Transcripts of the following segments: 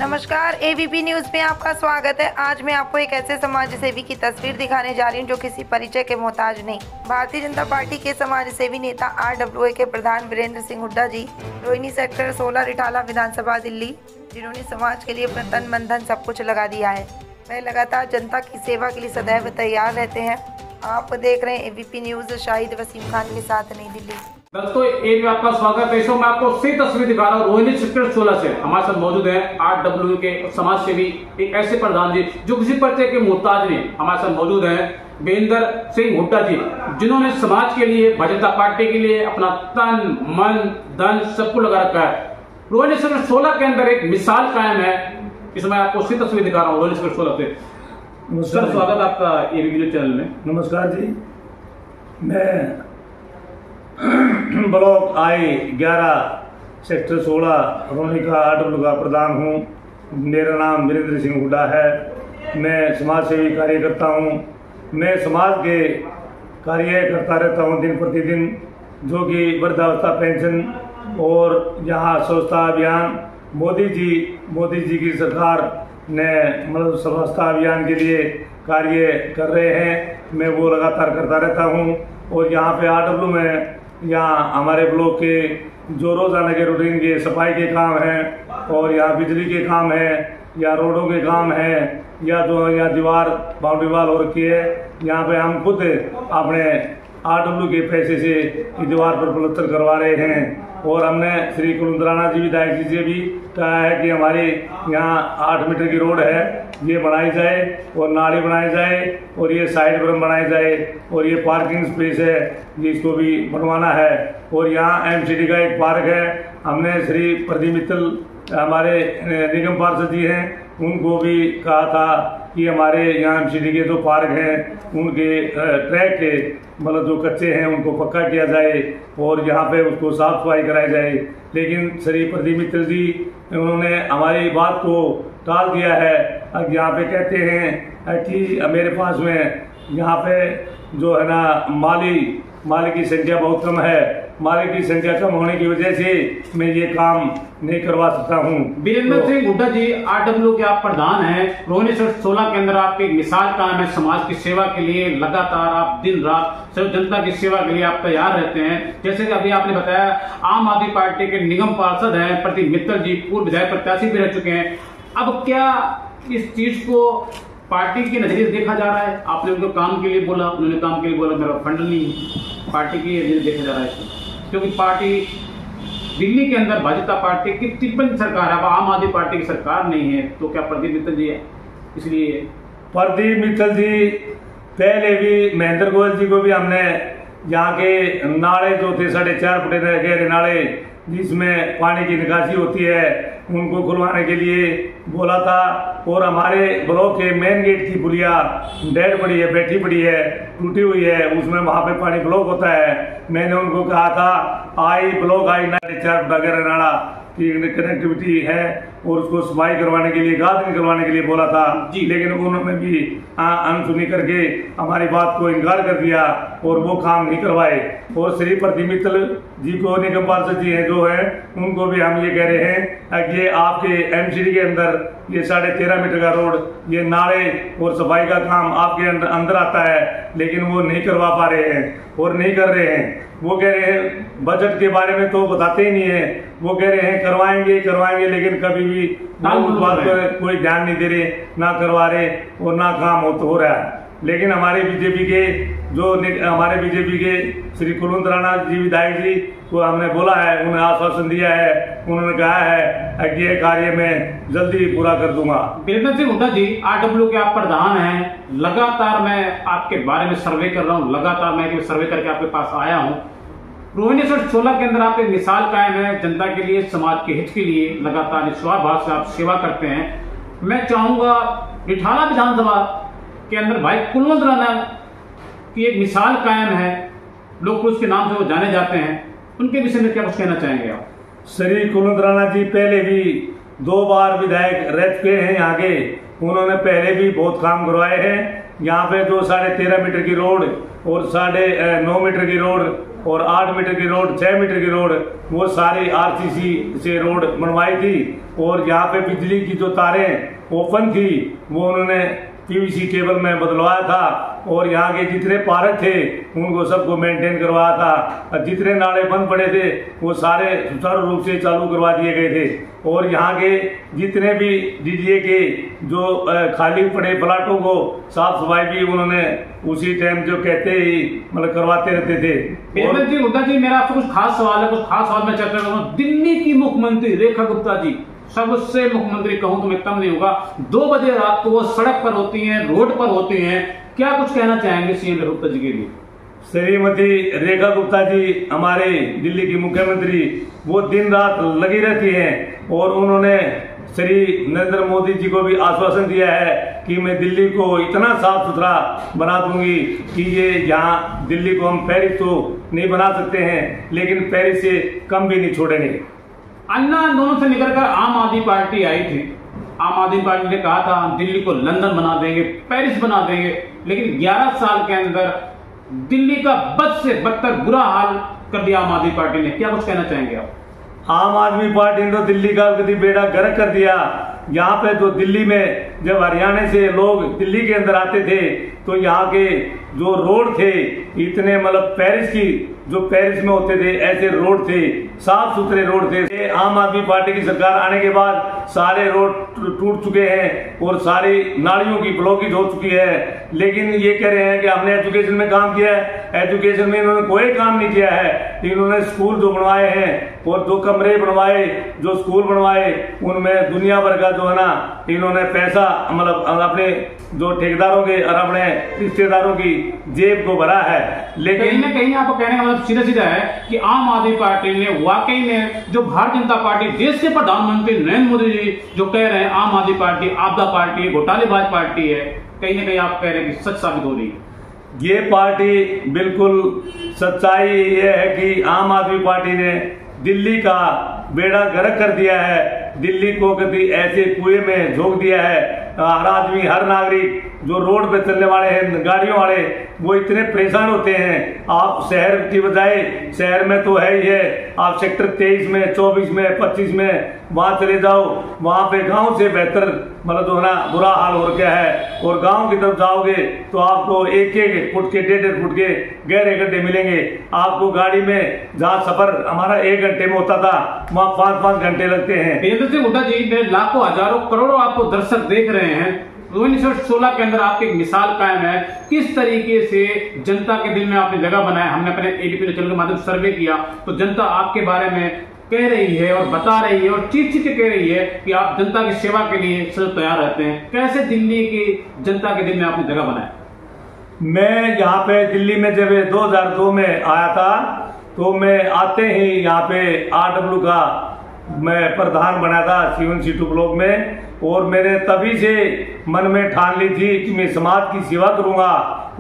नमस्कार, ABP news में आपका स्वागत है। आज मैं आपको एक ऐसे समाज सेवी की तस्वीर दिखाने जा रही हूं जो किसी परिचय के मोहताज नहीं। भारतीय जनता पार्टी के समाज सेवी नेता RWA के प्रधान वीरेंद्र सिंह हुड्डा जी, रोहिणी सेक्टर 16 रिठाला विधानसभा दिल्ली, जिन्होंने समाज के लिए अपना तन मन धन सब कुछ लगा दिया है। वह लगातार जनता की सेवा के लिए सदैव तैयार रहते हैं। आप देख रहे हैं एबीपी न्यूज। शाहिद वसीम खान के साथ, नई दिल्ली। दोस्तों, एक आपका स्वागत है। इसमें मैं आपको सही तस्वीर दिखा रहा हूँ। रोहिणी सेक्टर 16 से हमारे साथ मौजूद है RWA के समाज सेवी, एक ऐसे प्रधान जी जो किसी परिचय के मोहताज नहीं। हमारे साथ मौजूद है वीरेंद्र सिंह हुड्डा जी, जिन्होंने समाज के लिए, भारतीय जनता पार्टी के लिए अपना तन मन धन सब कुछ लगा रखा है। रोहिणी सेक्टर 16 के अंदर एक मिसाल कायम है। इसमें आपको सही तस्वीर दिखा रहा हूँ रोहिणी सेक्टर 16 से। सर, स्वागत आपका एबीपी चैनल में। नमस्कार जी, मैं ब्लॉक I-11 सेक्टर 16 रोहिणी का RWA का प्रधान हूँ। मेरा नाम वीरेंद्र सिंह हुड्डा है। मैं समाज सेवी कार्यकर्ता हूँ। मैं समाज के कार्य करता रहता हूँ दिन प्रतिदिन, जो कि वृद्धावस्था पेंशन और यहाँ स्वच्छता अभियान मोदी जी की सरकार ने मतलब स्वच्छता अभियान के लिए कार्य कर रहे हैं। मैं वो लगातार करता रहता हूँ। और यहाँ पे RWA में यहाँ हमारे ब्लॉक के जो रोजाना के रूटीन के सफाई के काम हैं, और यहाँ बिजली के काम हैं, या रोडों के काम हैं, या जो यहाँ दीवार बाउंड्री वाल हो रखी है, यहाँ पे हम खुद अपने RWA के पैसे से दीवार पर प्लास्टर करवा रहे हैं। और हमने श्री कुलंदराना जी विधायक जी से भी कहा है कि हमारी यहाँ 8 मीटर की रोड है, ये बनाई जाए, और नाली बनाई जाए, और ये साइड पर बनाई जाए, और ये पार्किंग स्पेस है जिसको भी बनवाना है। और यहाँ MCD का एक पार्क है। हमने श्री प्रदीप मित्तल हमारे निगम पार्षद जी हैं, उनको भी कहा था कि हमारे यहाँ MCD के जो पार्क हैं उनके ट्रैक के मतलब जो कच्चे हैं उनको पक्का किया जाए, और यहाँ पे उसको साफ सफाई कराई जाए। लेकिन श्री प्रदीप मित्तल जी उन्होंने हमारी बात को टाल दिया है। अब यहाँ पे कहते हैं कि मेरे पास में यहाँ पे जो है ना माली की संख्या बहुत कम है। माली की संख्या कम होने की वजह से मैं ये काम नहीं करवा सकता हूँ। वीरेंद्र सिंह हुड्डा जी, RWA के आप प्रधान हैं। रोहिणी सेक्टर 16 के अंदर आपकी एक मिसाल कायम है। समाज की सेवा के लिए लगातार आप दिन रात सिर्फ जनता की सेवा के लिए आप तैयार रहते हैं। जैसे कि अभी आपने बताया, आम आदमी पार्टी के निगम पार्षद हैं प्रदीप मित्तल जी, पूर्व विधायक प्रत्याशी भी रह चुके हैं। अब क्या इस चीज को पार्टी के नजरिए से देखा जा रहा है? आपने उनको काम के लिए बोला, उन्होंने काम के लिए बोला, मेरा फंड नहीं है। पार्टी के नजरिए देखा जा रहा है क्योंकि पार्टी दिल्ली के अंदर भाजपा जनता पार्टी की तिरपन सरकार है, अब आम आदमी पार्टी की सरकार नहीं है। तो क्या प्रदीप मित्तल जी है? इसलिए प्रदीप मित्तल जी पहले भी महेंद्र गोयल जी को भी हमने यहाँ के नाले जो थे 4.5 फुट गहरे नाले जिसमें पानी की निकासी होती है, उनको खुलवाने के लिए बोला था। और हमारे ब्लॉक के मेन गेट की पुलिया डेड पड़ी है, बैठी पड़ी है, टूटी हुई है, उसमें वहाँ पे पानी ब्लॉक होता है। मैंने उनको कहा था ब्लॉक I-9 4 वगैरह नाला की कनेक्टिविटी है और उसको सफाई करवाने के लिए, गाद निकलवाने के लिए बोला था। लेकिन उन्होंने भी अनसुनी करके हमारी बात को इनकार कर दिया और वो काम नहीं करवाए। और श्री प्रदीप मित्तल जी को निगम पार्षद जी हैं जो है, उनको भी हम ये कह रहे हैं कि ये आपके MCD के अंदर ये 13.5 मीटर का रोड, ये नाले और सफाई का काम आपके अंदर आता है, लेकिन वो नहीं करवा पा रहे हैं और नहीं कर रहे हैं। वो कह रहे हैं बजट के बारे में तो बताते ही नहीं है। वो कह रहे हैं करवाएंगे, लेकिन कभी भी उस बात पर कोई ध्यान नहीं दे रहे, ना करवा रहे और ना काम हो रहा है। लेकिन हमारे बीजेपी के श्री कुलंदराना जी विधायक जी को हमने बोला है, उन्हें आश्वासन दिया है, उन्होंने कहा है कि ये कार्य मैं जल्दी पूरा कर दूंगा। वीरेंद्र सिंह हुड्डा जी, RWA के आप प्रधान हैं। लगातार मैं आपके बारे में सर्वे कर रहा हूँ, लगातार मैं सर्वे करके आपके पास आया हूँ। रोहिणी सेक्टर 16 के अंदर आप एक मिसाल कायम है, जनता के लिए, समाज के हित के लिए लगातार निस्वार्थ भाव से आप सेवा करते हैं। मैं चाहूंगा रिठाला विधानसभा के अंदर भाई कुलंदराना की एक मिसाल कायम है, लोग उसके नाम से वो जाने जाते हैं, उनके विषय में क्या कुछ कहना चाहेंगे आप? श्री कुलंदराना जी पहले भी 2 बार विधायक रह चुके हैं यहाँ के। उन्होंने पहले भी बहुत काम करवाए हैं। यहाँ पे जो 13.5 मीटर की रोड और 9.5 मीटर की रोड और 8 मीटर की रोड, 6 मीटर की रोड, वो सारी आरसीसी से रोड बनवाई थी। और यहाँ पे बिजली की जो तारें ओपन थी वो उन्होंने पीवीसी केबल में बदलवाया था। और यहाँ के जितने पार्क थे उनको सबको मेंटेन करवाया था। और जितने नाले बंद पड़े थे वो सारे सुचारू रूप से चालू करवा दिए गए थे। और यहाँ के जितने भी डीडीए के जो खाली पड़े प्लाटों को साफ सफाई भी उन्होंने उसी टाइम जो कहते ही मतलब करवाते रहते थे। वीरेंद्र जी गुप्ता जी, मेरा आपसे कुछ खास सवाल है, कुछ खास सवाल मैं चर्चा करूंगा। दिल्ली की मुख्यमंत्री रेखा गुप्ता जी, सबसे मुख्यमंत्री कहूं तो मैं कम नहीं होगा, 2 बजे रात को वो सड़क पर होती हैं, रोड पर होती हैं, क्या कुछ कहना चाहेंगे सीएम गुप्ता जी के लिए? श्रीमती रेखा गुप्ता जी हमारे दिल्ली की मुख्यमंत्री, वो दिन रात लगी रहती हैं। और उन्होंने श्री नरेंद्र मोदी जी को भी आश्वासन दिया है कि मैं दिल्ली को इतना साफ सुथरा बना दूंगी कि ये यहाँ दिल्ली को हम पेरिस तो नहीं बना सकते हैं लेकिन पेरिस से कम भी नहीं छोड़ेंगे। अन्ना आंदोलन से निकल कर आम आदमी पार्टी आई थी। आम आदमी पार्टी ने कहा था हम दिल्ली को लंदन बना देंगे, पेरिस बना देंगे, लेकिन 11 साल के अंदर दिल्ली का बद से बदतर बुरा हाल कर दिया आम आदमी पार्टी ने। क्या कुछ कहना चाहेंगे आप? आम आदमी पार्टी ने तो दिल्ली का कभी बेड़ा गर्क कर दिया। यहाँ पे तो दिल्ली में जब हरियाणा से लोग दिल्ली के अंदर आते थे तो यहाँ के जो रोड थे इतने मतलब पेरिस की जो पेरिस में होते थे ऐसे रोड थे, साफ सुथरे रोड थे। आम आदमी पार्टी की सरकार आने के बाद सारे रोड टूट चुके हैं और सारी नालियों की ब्लॉकेज हो चुकी है। लेकिन ये कह रहे हैं कि हमने एजुकेशन में काम किया है, एजुकेशन में इन्होंने कोई काम नहीं किया है। इन्होंने स्कूल जो बनवाए हैं और जो कमरे बनवाए, जो स्कूल बनवाए, उनमें दुनिया भर का जो है ना इन्होंने पैसा मतलब अपने जो ठेकेदारों के और अपने रिश्तेदारों की जेब को भरा है। लेकिन कहीं न कहीं आपको कहने का मतलब सीधा सीधा है कि आम आदमी पार्टी ने वाकई में जो भारतीय जनता पार्टी, देश के प्रधानमंत्री नरेंद्र मोदी जी जो कह रहे हैं आम आदमी पार्टी आपदा पार्टी है, घोटालेबाज पार्टी है, कहीं ना कहीं आप कह रहे हैं कि सच साबित हो रही है। ये पार्टी बिल्कुल सच्चाई ये है कि आम आदमी पार्टी ने दिल्ली का बेड़ा गर्क कर दिया है। दिल्ली को कभी ऐसे कुएं में झोंक दिया है। हर आदमी, हर नागरिक जो रोड पे चलने वाले हैं, गाड़ियों वाले, वो इतने परेशान होते हैं। आप शहर की बजाय, शहर में तो है ही है, आप सेक्टर 23 में, 24 में, 25 में वहां चले जाओ, वहां पे गांव से बेहतर मतलब जो है ना बुरा हाल हो गया है। और गांव की तरफ जाओगे तो आपको 1-1 फुट के, 1.5 फुट के गहरे गड्ढे मिलेंगे। आपको गाड़ी में जहाँ सफर हमारा 1 घंटे में होता था वहाँ 5-5 घंटे लगते हैं। वीरेंद्र सिंह हुड्डा जी, लाखों हजारों करोड़ों आपको दर्शक देख रहे हैं। 1916 के अंदर आपकी एक मिसाल कायम है, किस तरीके से जनता के दिल में आपने जगह बनाया। हमने अपने एबीपी चैनल के माध्यम से सर्वे किया तो जनता आपके बारे में कह रही है और बता रही है और चीख चीख के कह रही है कि आप जनता की सेवा के लिए सदैव तैयार रहते हैं। कैसे दिल्ली की जनता के दिल में आपने जगह बनाया? मैं यहाँ पे दिल्ली में जब 2002 में आया था तो मैं आते ही यहाँ पे RW का मैं प्रधान बना था C1 C2 ब्लॉक में। और मैंने तभी से मन में ठान ली थी कि मैं समाज की सेवा करूंगा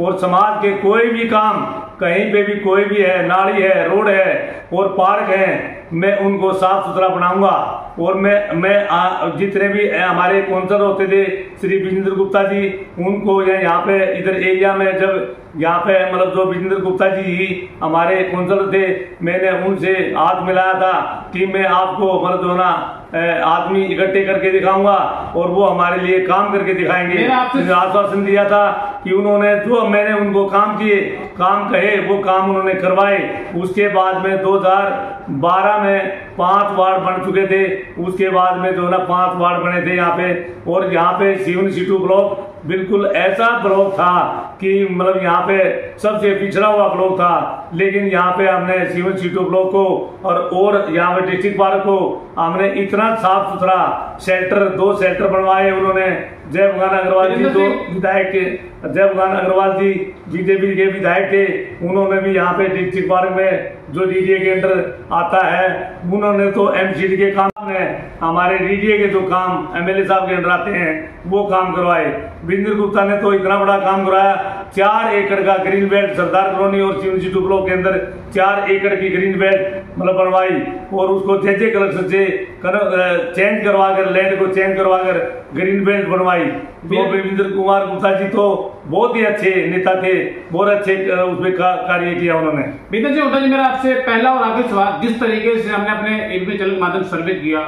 और समाज के कोई भी काम, कहीं पे भी कोई भी है, नाली है, रोड है और पार्क है, मैं उनको साफ सुथरा बनाऊंगा। और मैं जितने भी हमारे काउंसलर होते थे श्री विजेंद्र गुप्ता जी, उनको यहाँ पे इधर एरिया में जब यहाँ पे मतलब जो विजेंद्र गुप्ता जी ही हमारे काउंसलर थे, मैंने उनसे हाथ मिलाया था कि मैं आपको मतलब जो ना आदमी इकट्ठे करके दिखाऊंगा और वो हमारे लिए काम करके दिखाएंगे। आश्वासन दिया था कि उन्होंने जो मैंने उनको काम किए, काम कहे वो काम उन्होंने करवाए। उसके बाद में 2012 में 5 वार्ड बन चुके थे। उसके बाद में जो ना 5 वार्ड बने थे यहाँ पे। और यहाँ पे C1 C2 ब्लॉक बिल्कुल ऐसा ब्लॉक था कि मतलब यहाँ पे सबसे पिछड़ा हुआ ब्लॉक था। लेकिन यहाँ पे हमने C1 C2 ब्लॉक को और यहाँ पे डिस्ट्रिक्ट पार्क को हमने इतना साफ सुथरा शेल्टर, 2 शेल्टर बनवाए उन्होंने। जय भगवान अग्रवाल जी जो विधायक के, जय भगवान अग्रवाल जी बीजेपी के विधायक थे, उन्होंने भी यहाँ पे डिस्ट्रिक्ट पार्क में जो डीडीए के अंडर आता है, उन्होंने तो MCD के काम में हमारे डीडीए के जो काम MLA साहब के अंडर आते हैं वो काम करवाए। विजेंद्र गुप्ता ने तो इतना बड़ा काम कराया, 4 एकड़ का ग्रीन बेल्ट सरदार कॉलोनी और C1 C2 ब्लॉक के अंदर 4 एकड़ की ग्रीन बेल्ट मतलब बनवाई और उसको जे कलेक्शन से चेंज करवा कर, लैंड को चेंज करवा कर ग्रीन बेल्ट बनवाई। तो वीरेंद्र कुमार गुप्ता जी तो बहुत ही अच्छे नेता थे, बहुत अच्छे उसमें कार्य किया उन्होंने। वीरेंद्र सिंह हुड्डा जी, मेरा आपसे पहला और आखिरी सवाल, जिस तरीके से हमने अपने एबीपी चैनल के माध्यम से सर्वे किया,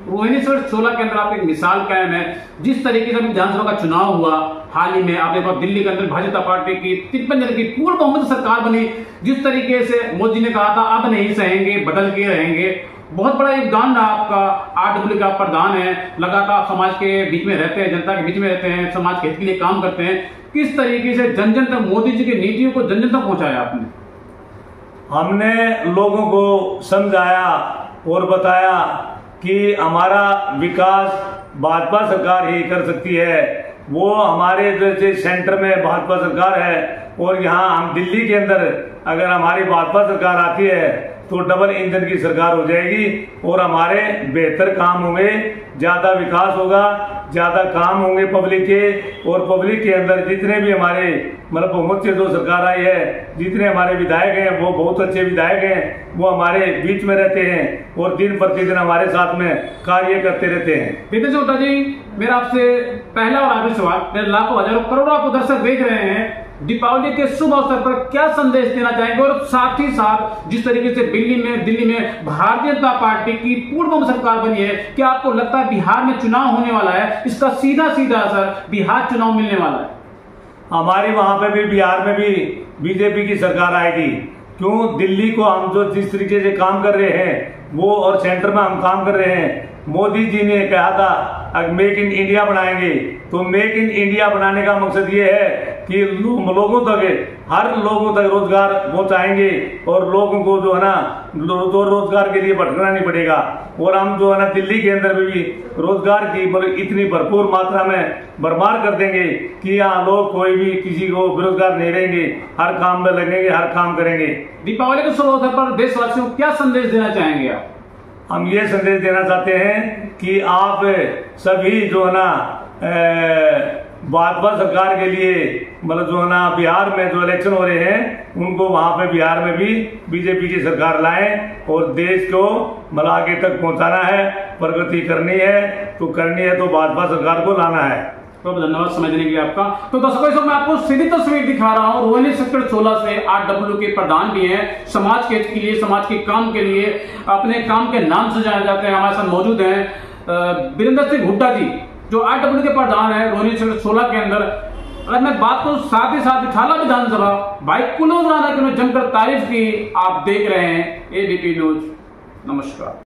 रोहिणी सेक्टर 16 के अंदर आप एक मिसाल कायम है। जिस तरीके से विधानसभा का चुनाव हुआ हाल ही में, आपने पास दिल्ली के अंदर भाजपा जनता पार्टी की 53 जन की पूर्ण बहुमत सरकार बनी। जिस तरीके से मोदी जी ने कहा था अब नहीं सहेंगे, बदल के रहेंगे, बहुत बड़ा योगदान रहा आपका। आरडब्ल्यू का प्रधान है, लगातार समाज के बीच में रहते हैं, जनता के बीच में रहते हैं, समाज के हित के लिए काम करते हैं। किस तरीके से जन जन तक मोदी जी की नीतियों को जन जन तक पहुंचाया आपने? हमने लोगों को समझाया और बताया कि हमारा विकास भाजपा सरकार ही कर सकती है। वो हमारे जैसे सेंटर में भाजपा सरकार है और यहाँ हम दिल्ली के अंदर अगर हमारी भाजपा सरकार आती है तो डबल इंजन की सरकार हो जाएगी और हमारे बेहतर काम होंगे, ज्यादा विकास होगा, ज्यादा काम होंगे पब्लिक के। और पब्लिक के अंदर जितने भी हमारे मतलब बहुमत से जो सरकार आई है, जितने हमारे विधायक हैं वो बहुत अच्छे विधायक हैं, वो हमारे बीच में रहते हैं और दिन प्रतिदिन हमारे साथ में कार्य करते रहते हैं। वीरेंद्र सिंह हुड्डा जी, मेरा आपसे पहला और आखिरी सवाल, मेरे लाखों हजारों करोड़ों आपको दर्शक देख रहे हैं, दीपावली के शुभ अवसर पर क्या संदेश देना चाहेंगे? और साथ ही साथ जिस तरीके से दिल्ली में भारतीय जनता पार्टी की पूर्ण बहुमत सरकार बनी है, क्या आपको लगता है बिहार में चुनाव होने वाला है, इसका सीधा सीधा असर बिहार चुनाव मिलने वाला है? हमारे वहां पे भी बिहार में भी बीजेपी की सरकार आएगी। क्यों? दिल्ली को हम जो जिस तरीके से काम कर रहे हैं वो और सेंटर में हम काम कर रहे हैं। मोदी जी ने कहा था अगर मेक इन इंडिया बनाएंगे, तो मेक इन इंडिया बनाने का मकसद ये है कि लोगों तक, हर लोगों तक रोजगार पहुंचाएंगे और लोगों को जो है ना रोजगार के लिए भटकना नहीं पड़ेगा। और हम जो है ना दिल्ली के अंदर भी रोजगार की मतलब इतनी भरपूर मात्रा में बर्बाद कर देंगे कि यहाँ लोग कोई भी किसी को बेरोजगार नहीं रहेंगे, हर काम में लगेंगे, हर काम करेंगे। दीपावली के शुभ अवसर पर देशवासियों को क्या संदेश देना चाहेंगे आप? हम ये संदेश देना चाहते हैं कि आप सभी जो है ना भाजपा सरकार के लिए मतलब जो है ना बिहार में जो इलेक्शन हो रहे हैं उनको वहां पे बिहार में भी बीजेपी की सरकार लाएं और देश को मतलब आगे तक पहुंचाना है, प्रगति करनी है तो भाजपा सरकार को लाना है। तो धन्यवाद समय देने के लिए आपका। तो दर्शकों, मैं आपको सीधी तस्वीर दिखा रहा हूँ रोहिणी सेक्टर 16 से। आरडब्ल्यू के प्रधान भी हैं, समाज के हित के लिए, समाज के काम के लिए, अपने काम के नाम से जाने जाते हैं। हमारे साथ मौजूद हैं वीरेंद्र सिंह हुड्डा जी, जो आरडब्ल्यू के प्रधान है रोहिणी सेक्टर 16 के अंदर। अगर मैं बात करूं साथ ही साथ थाला विधानसभा, भाई कुल राणा की जमकर तारीफ की। आप देख रहे हैं एबीपी न्यूज। नमस्कार।